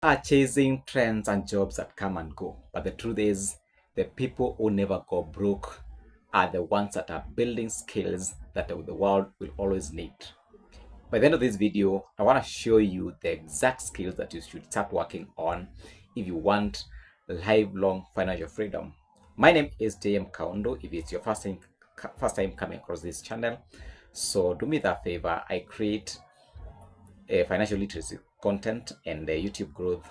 Are chasing trends and jobs that come and go. But the truth is, the people who never go broke are the ones that are building skills that the world will always need. By the end of this video, I want to show you the exact skills that you should start working on if you want lifelong financial freedom. My name is JM Kaundo. If it's your first time coming across this channel, so do me that favor. I create financial literacy content and YouTube growth.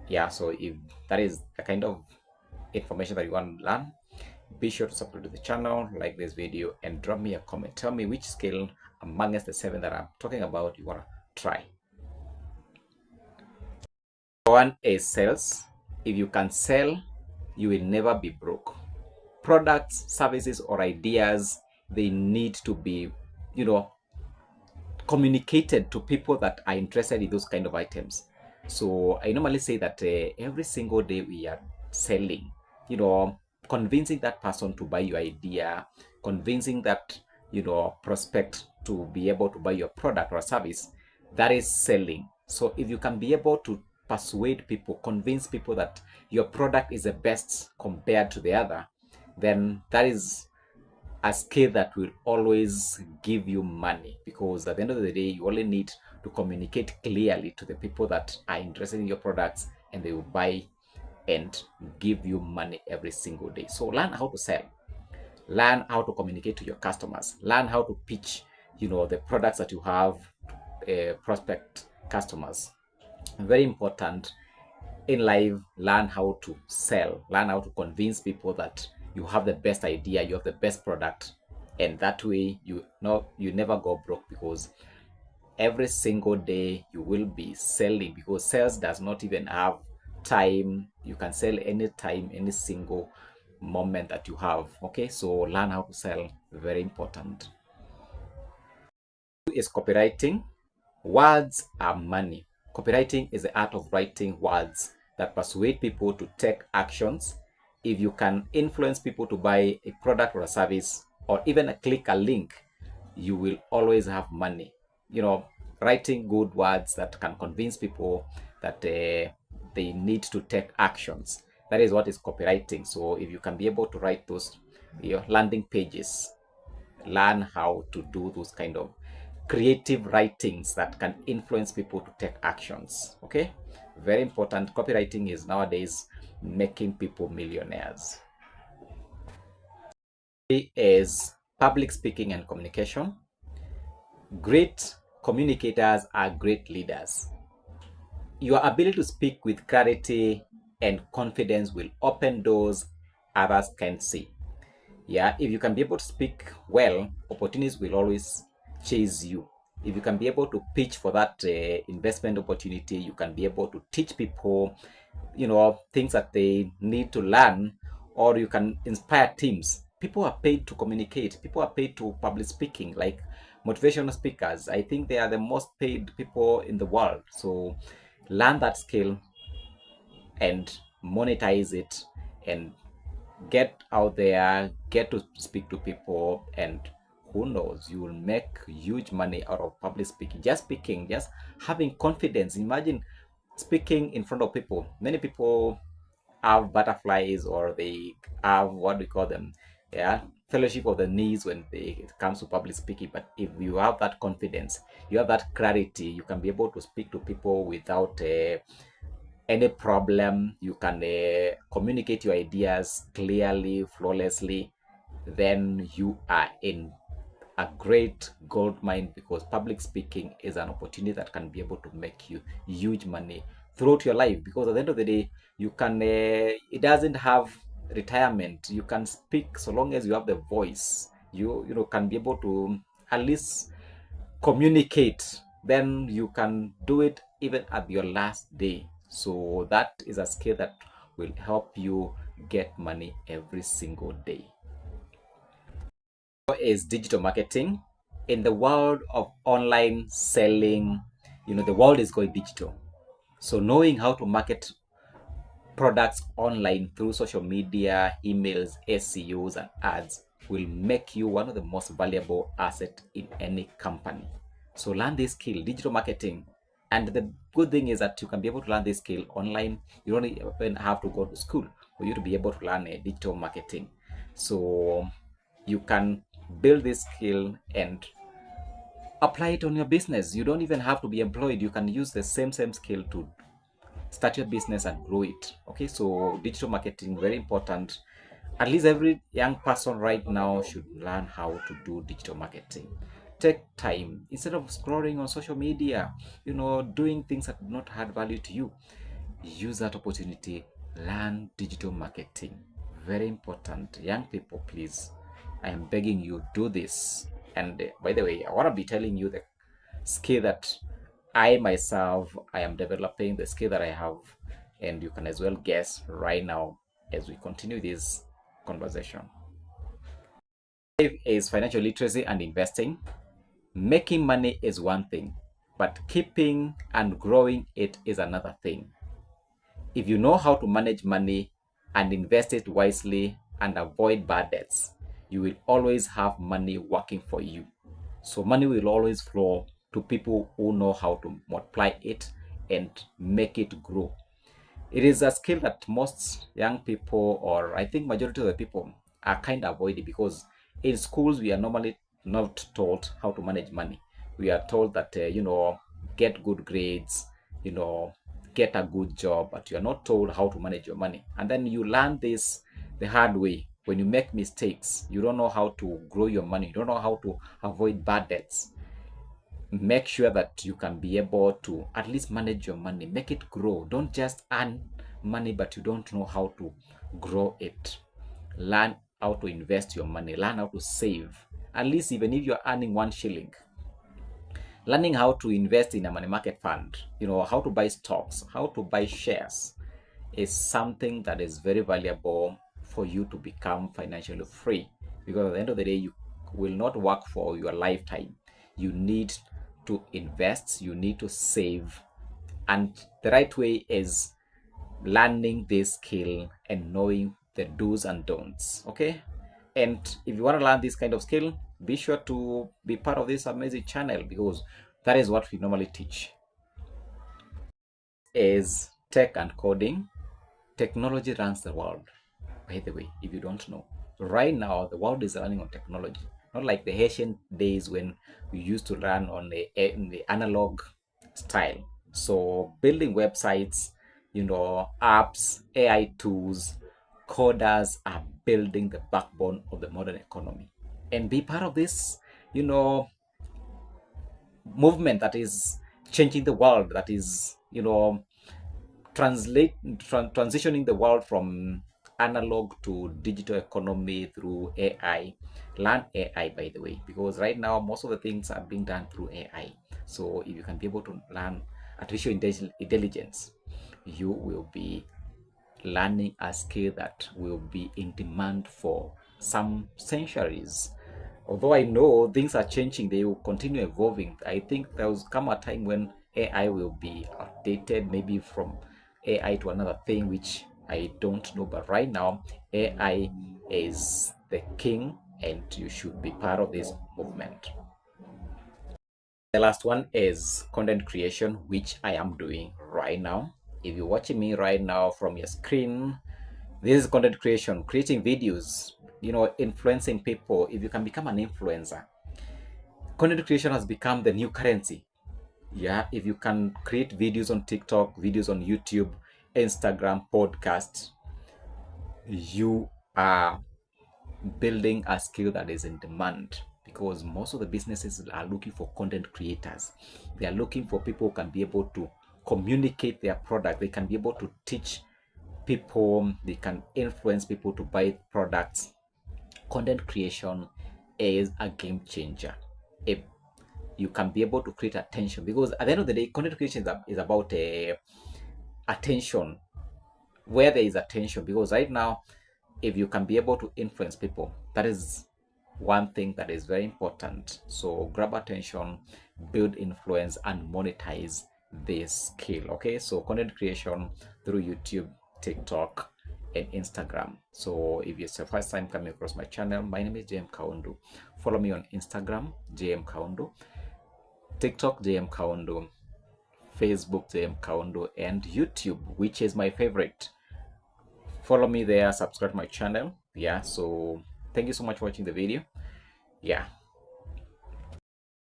Yeah, so if that is the kind of information that you want to learn, be sure to subscribe to the channel, like this video, and drop me a comment. Tell me which skill amongst the 7 that I'm talking about you want to try. One is sales. If you can sell, you will never be broke. Products, services, or ideas, they need to be, communicated to people that are interested in those kind of items. So I normally say that every single day we are selling, convincing that person to buy your idea, convincing that, prospect to be able to buy your product or service, that is selling. So if you can be able to persuade people, convince people that your product is the best compared to the other, then that is a skill that will always give you money, because at the end of the day you only need to communicate clearly to the people that are interested in your products, and they will buy and give you money every single day. So learn how to sell, learn how to communicate to your customers, learn how to pitch the products that you have, prospect customers. Very important in life. Learn how to sell, learn how to convince people that you have the best idea, you have the best product, and that way you never go broke, because every single day you will be selling, because sales does not even have time. You can sell anytime, any single moment that you have. Okay, so learn how to sell, very important. Is copywriting. Words are money. Copywriting is the art of writing words that persuade people to take actions. If you can influence people to buy a product or a service, or even click a link, you will always have money. Writing good words that can convince people that they need to take actions. That is what is copywriting. So if you can be able to write those landing pages, learn how to do those kind of creative writings that can influence people to take actions. Okay, very important. Copywriting is nowadays making people millionaires. Is public speaking and communication. Great communicators are great leaders. Your ability to speak with clarity and confidence will open doors others can't see. Yeah, if you can be able to speak well, opportunities will always chase you. If you can be able to pitch for that investment opportunity, you can be able to teach people things that they need to learn, or you can inspire teams. People are paid to communicate, people are paid to public speaking, like motivational speakers. I think they are the most paid people in the world. So learn that skill and monetize it, and get out there, get to speak to people, and who knows, you will make huge money out of public speaking. Just speaking, just having confidence. Imagine speaking in front of people. Many people have butterflies, or they have, what we call them, yeah, fellowship of the knees when it comes to public speaking. But if you have that confidence, you have that clarity, you can be able to speak to people without any problem. You can communicate your ideas clearly, flawlessly. Then you are in a great gold mine, because public speaking is an opportunity that can be able to make you huge money throughout your life. Because at the end of the day, you can it doesn't have retirement. You can speak so long as you have the voice. You can be able to at least communicate. Then you can do it even at your last day. So that is a skill that will help you get money every single day. Is digital marketing. In the world of online selling, the world is going digital. So knowing how to market products online through social media, emails, SEOs, and ads will make you one of the most valuable assets in any company. So learn this skill, digital marketing. And the good thing is that you can be able to learn this skill online. You don't even have to go to school for you to be able to learn digital marketing. So you can build this skill and apply it on your business. You don't even have to be employed. You can use the same skill to start your business and grow it. Okay, so digital marketing, very important. At least every young person right now should learn how to do digital marketing. Take time instead of scrolling on social media, doing things that do not add value to you. Use that opportunity, learn digital marketing. Very important. Young people, please, I am begging you, do this. And by the way, I want to be telling you the skill that I myself I am developing, the skill that I have, and you can as well guess right now as we continue this conversation. Five is financial literacy and investing. Making money is one thing, but keeping and growing it is another thing. If you know how to manage money and invest it wisely and avoid bad debts, you will always have money working for you. So money will always flow to people who know how to multiply it and make it grow. It is a skill that most young people, or I think majority of the people, are kind of avoiding, because in schools we are normally not told how to manage money. We are told that get good grades, get a good job, but you are not told how to manage your money. And then you learn this the hard way. When you make mistakes, you don't know how to grow your money, you don't know how to avoid bad debts. Make sure that you can be able to at least manage your money, make it grow. Don't just earn money but you don't know how to grow it. Learn how to invest your money, learn how to save. At least even if you're earning 1 shilling, learning how to invest in a money market fund, how to buy stocks, how to buy shares, is something that is very valuable for you to become financially free. Because at the end of the day, you will not work for your lifetime. You need to invest, you need to save, and the right way is learning this skill and knowing the do's and don'ts. Okay, and if you want to learn this kind of skill, be sure to be part of this amazing channel, because that is what we normally teach. Is tech and coding. Technology runs the world. By the way, if you don't know, right now the world is running on technology, not like the ancient days when we used to run on the analog style. So building websites, apps, AI tools, coders are building the backbone of the modern economy. And be part of this, movement that is changing the world, that is, transitioning the world from analog to digital economy through AI. Learn AI, by the way, because right now most of the things are being done through AI. So if you can be able to learn artificial intelligence, you will be learning a skill that will be in demand for some centuries. Although I know things are changing, they will continue evolving. I think there will come a time when AI will be outdated, maybe from AI to another thing, which I don't know. But right now, AI is the king, and you should be part of this movement. The last one is content creation, which I am doing right now. If you're watching me right now from your screen, this is content creation, creating videos, influencing people. If you can become an influencer, content creation has become the new currency. Yeah, if you can create videos on TikTok, videos on YouTube, Instagram, podcasts, you are building a skill that is in demand, because most of the businesses are looking for content creators. They are looking for people who can be able to communicate their product. They can be able to teach people, they can influence people to buy products. Content creation is a game changer. If you can be able to create attention, because at the end of the day, content creation is about attention, where there is attention. Because right now, if you can be able to influence people, that is one thing that is very important. So grab attention, build influence, and monetize this skill. Okay, so content creation through YouTube, TikTok, and Instagram. So if it's your first time coming across my channel, my name is JM Kaundu. Follow me on Instagram, JM Kaundu, TikTok, JM Kaundu, Facebook, JM Kaundo, and YouTube, which is my favorite. Follow me there, subscribe to my channel. Yeah, so thank you so much for watching the video. Yeah,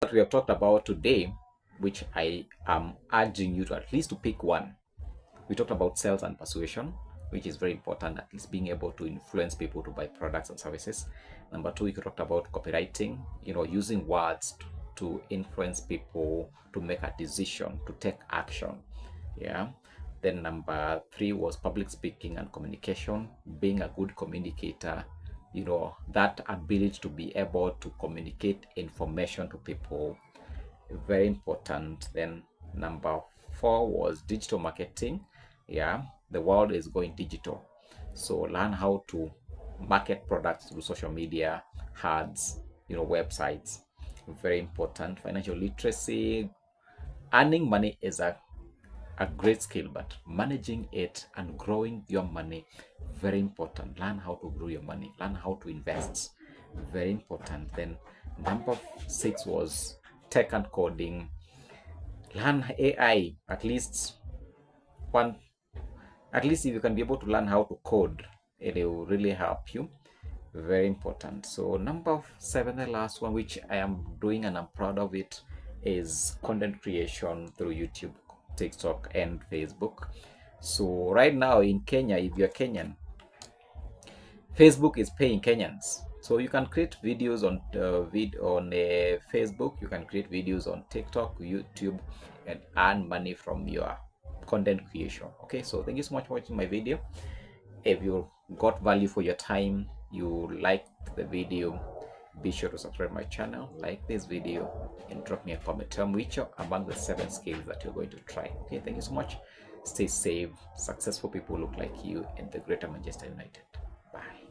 what we have talked about today, which I am urging you to at least to pick one. We talked about sales and persuasion, which is very important, at least being able to influence people to buy products and services. Number two, we talked about copywriting, using words to influence people to make a decision, to take action. Yeah. Then number three was public speaking and communication, being a good communicator, that ability to be able to communicate information to people, very important. Then number four was digital marketing. Yeah, the world is going digital, so learn how to market products through social media, ads, websites, very important. Financial literacy, earning money is a great skill, but managing it and growing your money, very important. Learn how to grow your money, learn how to invest, very important. Then number six was tech and coding. Learn AI, at least if you can be able to learn how to code, it will really help you, very important. So number seven, the last one, which I am doing and I'm proud of it, is content creation through YouTube, TikTok, and Facebook. So right now in Kenya, if you're Kenyan, Facebook is paying Kenyans. So you can create videos on Facebook, you can create videos on TikTok, YouTube, and earn money from your content creation. Okay, so thank you so much for watching my video. If you got value for your time, you liked the video, be sure to subscribe my channel, like this video, and drop me a comment. Tell me which are among the 7 skills that you're going to try. Okay, thank you so much. Stay safe. Successful people look like you in the Greater Manchester United. Bye.